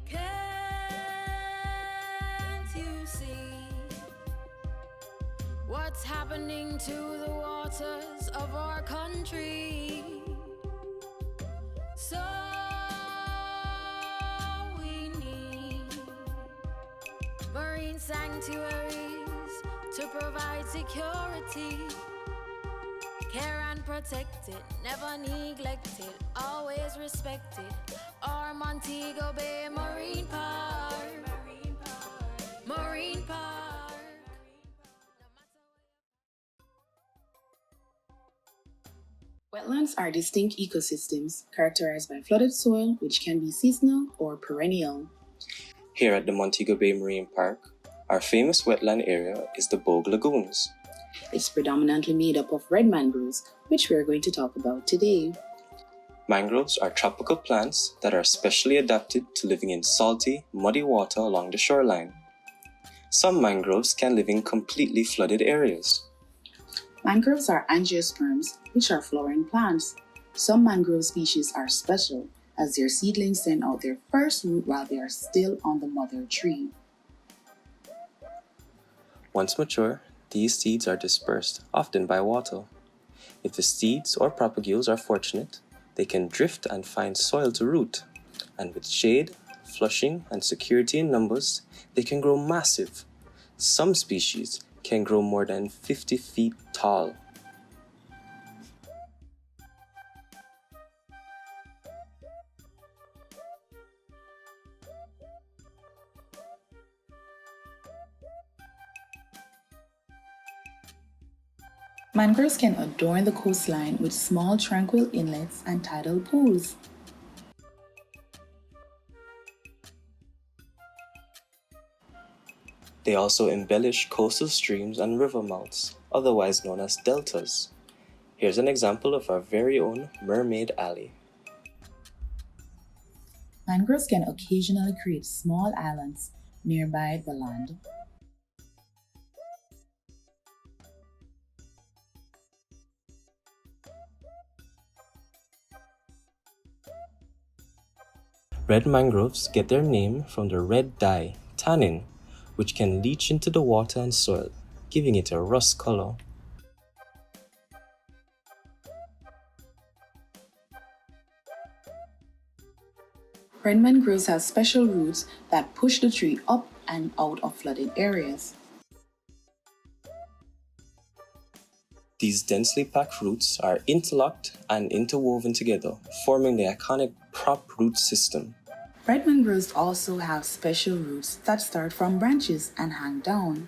Can't you see what's happening to the waters of our country? So we need marine sanctuaries to provide security, care and protect it, never neglect it, always respect it. Our Montego Bay Marine Park, Marine Park. Wetlands are distinct ecosystems characterized by flooded soil, which can be seasonal or perennial. Here at the Montego Bay Marine Park, our famous wetland area is the Bogue Lagoons. It's predominantly made up of red mangroves, which we are going to talk about today. Mangroves are tropical plants that are specially adapted to living in salty, muddy water along the shoreline. Some mangroves can live in completely flooded areas. Mangroves are angiosperms, which are flowering plants. Some mangrove species are special, as their seedlings send out their first root while they are still on the mother tree. Once mature, these seeds are dispersed, often by water. If the seeds or propagules are fortunate, they can drift and find soil to root, and with shade, flushing, and security in numbers, they can grow massive. Some species can grow more than 50 feet tall. Mangroves can adorn the coastline with small tranquil inlets and tidal pools. They also embellish coastal streams and river mouths, otherwise known as deltas. Here's an example of our very own Mermaid Alley. Mangroves can occasionally create small islands nearby the land. Red mangroves get their name from the red dye, tannin, which can leach into the water and soil, giving it a rust color. Red mangroves have special roots that push the tree up and out of flooded areas. These densely packed roots are interlocked and interwoven together, forming the iconic prop root system. Red mangroves also have special roots that start from branches and hang down.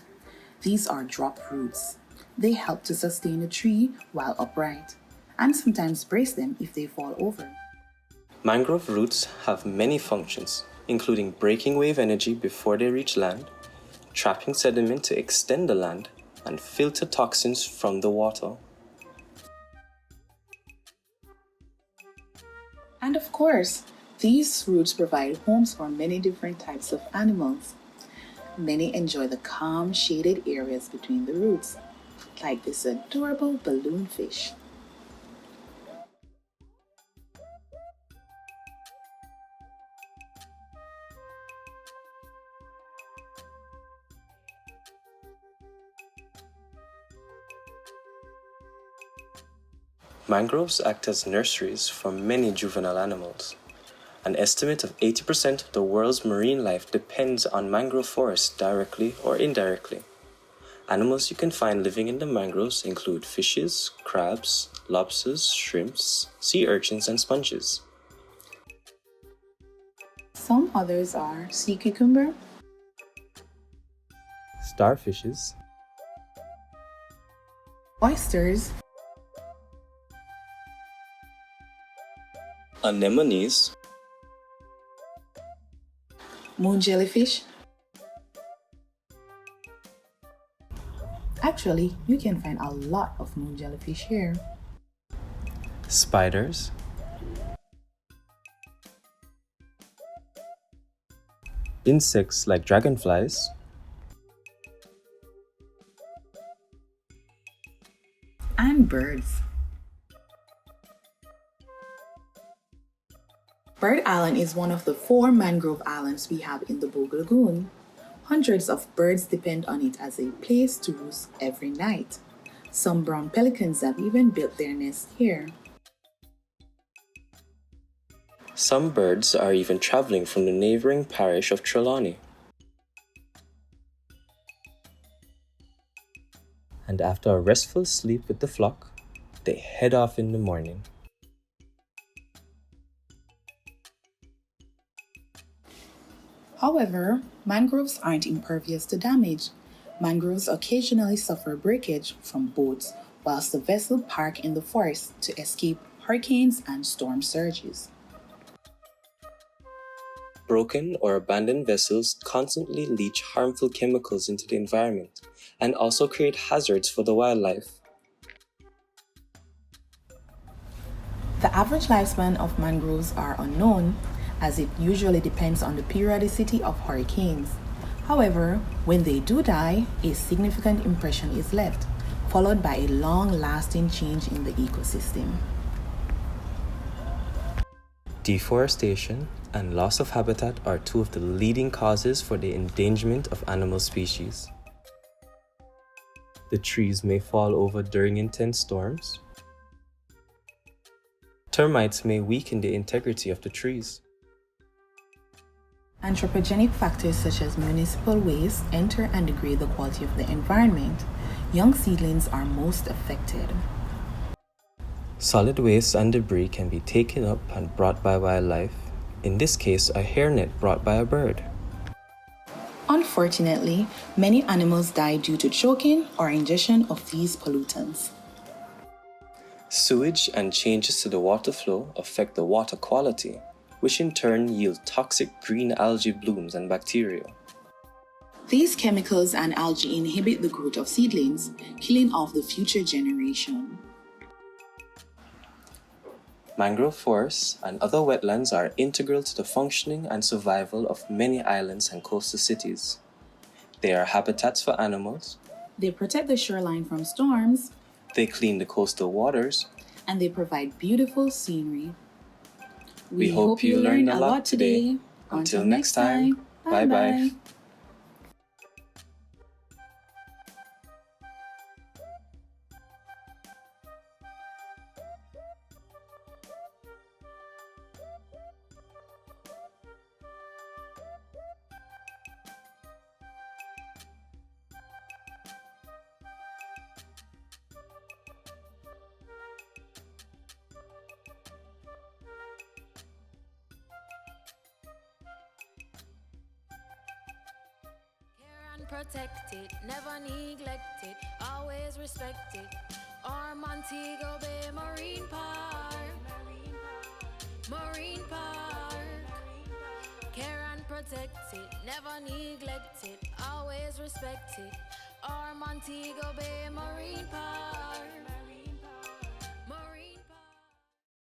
These are drop roots. They help to sustain a tree while upright, and sometimes brace them if they fall over. Mangrove roots have many functions, including breaking wave energy before they reach land, trapping sediment to extend the land, and filter toxins from the water. And of course, these roots provide homes for many different types of animals. Many enjoy the calm, shaded areas between the roots, like this adorable balloon fish. Mangroves act as nurseries for many juvenile animals. An estimate of 80% of the world's marine life depends on mangrove forests directly or indirectly. Animals you can find living in the mangroves include fishes, crabs, lobsters, shrimps, sea urchins, and sponges. Some others are sea cucumber, Starfishes, oysters, anemones, moon jellyfish. Actually, you can find a lot of moon jellyfish here. spiders, insects like dragonflies, And birds. Bird Island is one of the 4 mangrove islands we have in the Bogue Lagoon. Hundreds of birds depend on it as a place to roost every night. Some brown pelicans have even built their nests here. Some birds are even traveling from the neighboring parish of Trelawney. And after a restful sleep with the flock, they head off in the morning. However, mangroves aren't impervious to damage. Mangroves occasionally suffer breakage from boats whilst the vessel park in the forest to escape hurricanes and storm surges. Broken or abandoned vessels constantly leach harmful chemicals into the environment and also create hazards for the wildlife. The average lifespan of mangroves are unknown, as it usually depends on the periodicity of hurricanes. However, when they do die, a significant impression is left, followed by a long-lasting change in the ecosystem. Deforestation and loss of habitat are 2 of the leading causes for the endangerment of animal species. The trees may fall over during intense storms. Termites may weaken the integrity of the trees. Anthropogenic factors such as municipal waste enter and degrade the quality of the environment. Young seedlings are most affected. Solid waste and debris can be taken up and brought by wildlife, in this case a hairnet brought by a bird. Unfortunately, many animals die due to choking or ingestion of these pollutants. Sewage and changes to the water flow affect the water quality, which in turn yield toxic green algae blooms and bacteria. These chemicals and algae inhibit the growth of seedlings, killing off the future generation. Mangrove forests and other wetlands are integral to the functioning and survival of many islands and coastal cities. They are habitats for animals. They protect the shoreline from storms. They clean the coastal waters. And they provide beautiful scenery. We hope you learned a lot today. Until next time, bye-bye. Protect it, never neglect it, always respect it. Or Montego Bay Marine Park. Marine Park. Care and protect it, never neglect it, always respect it. Or Montego Bay Marine Park.